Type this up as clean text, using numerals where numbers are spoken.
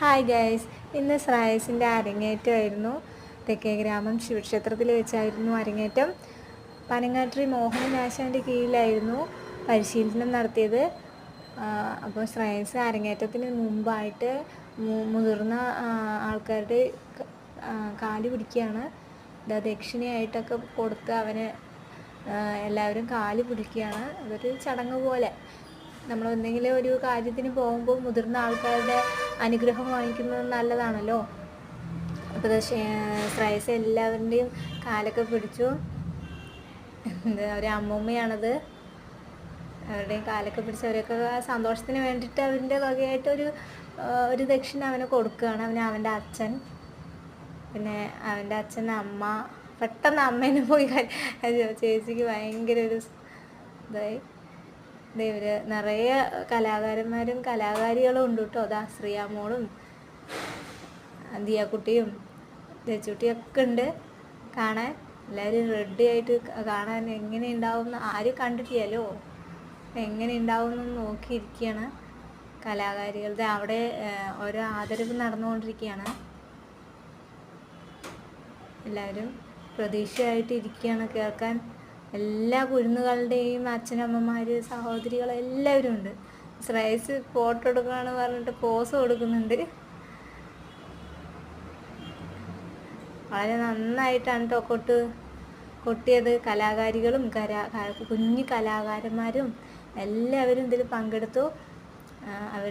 Hi guys, ഇന്ന് ശ്രേയസിൻ്റെ അരങ്ങേറ്റമായിരുന്നു. തെക്കേ ഗ്രാമം ശിവക്ഷേത്രത്തിൽ വെച്ചായിരുന്നു അരങ്ങേറ്റം. പനങ്ങാട്ടിരി മോഹനൻ ആശാൻ്റെ കീഴിലായിരുന്നു പരിശീലനം നടത്തിയത്. അപ്പോൾ ശ്രേയസ് അരങ്ങേറ്റത്തിന് മുമ്പായിട്ട് മുതിർന്ന ആൾക്കാരുടെ കാല് പിടിക്കുകയാണ്. ദക്ഷിണയായിട്ടൊക്കെ കൊടുത്ത് അവന് എല്ലാവരും കാല് പിടിക്കുകയാണ്. അതൊരു ചടങ്ങ് പോലെ. നമ്മൾ എന്തെങ്കിലും ഒരു കാര്യത്തിന് പോകുമ്പോൾ മുതിർന്ന ആൾക്കാരുടെ അനുഗ്രഹം വാങ്ങിക്കുന്നത് നല്ലതാണല്ലോ. അപ്പോൾ ശ്രേയസ് എല്ലാവരുടെയും കാലൊക്കെ പിടിച്ചു. ഒരു അമ്മൂമ്മയാണത്. അവരുടെയും കാലൊക്കെ പിടിച്ച് അവരൊക്കെ സന്തോഷത്തിന് വേണ്ടിയിട്ട് അവൻ്റെ വകയായിട്ടൊരു ദക്ഷിണ അവന് കൊടുക്കുകയാണ്. അവൻ്റെ അച്ഛൻ, പിന്നെ അവൻ്റെ അച്ഛൻ, അമ്മ. പെട്ടെന്ന് അമ്മേനെ പോയി ചേച്ചിക്ക് ഭയങ്കര ഒരു ഇതായി. ഇവർ നിറയെ കലാകാരന്മാരും കലാകാരികളും ഉണ്ട് കേട്ടോ. അതാ ശ്രീയാമോളും ദിയാക്കുട്ടിയും ചേച്ചൂട്ടിയൊക്കെ ഉണ്ട് കാണാൻ. എല്ലാവരും റെഡി ആയിട്ട് കാണാൻ എങ്ങനെ ഉണ്ടാവും ആരും കണ്ടിട്ടില്ലല്ലോ. എങ്ങനെ ഉണ്ടാവും എന്ന് നോക്കിയിരിക്കുകയാണ് കലാകാരികളുടെ. അവിടെ ഓരോ ആദരവ് നടന്നുകൊണ്ടിരിക്കുകയാണ്. എല്ലാവരും പ്രതീക്ഷയായിട്ട് ഇരിക്കുകയാണ് കേൾക്കാൻ. എല്ലാ കുരുന്നുകളുടെയും അച്ഛനമ്മമാർ, സഹോദരികൾ എല്ലാവരും ഉണ്ട്. ശ്രേയസ് ഫോട്ടോ എടുക്കുകയാണെന്ന് പറഞ്ഞിട്ട് പോസ് കൊടുക്കുന്നുണ്ട്. വളരെ നന്നായിട്ടാണ് കേട്ടോ കൊട്ടിയത്. കലാകാരികളും കുഞ്ഞു കലാകാരന്മാരും എല്ലാവരും ഇതിൽ പങ്കെടുത്തു. അവർ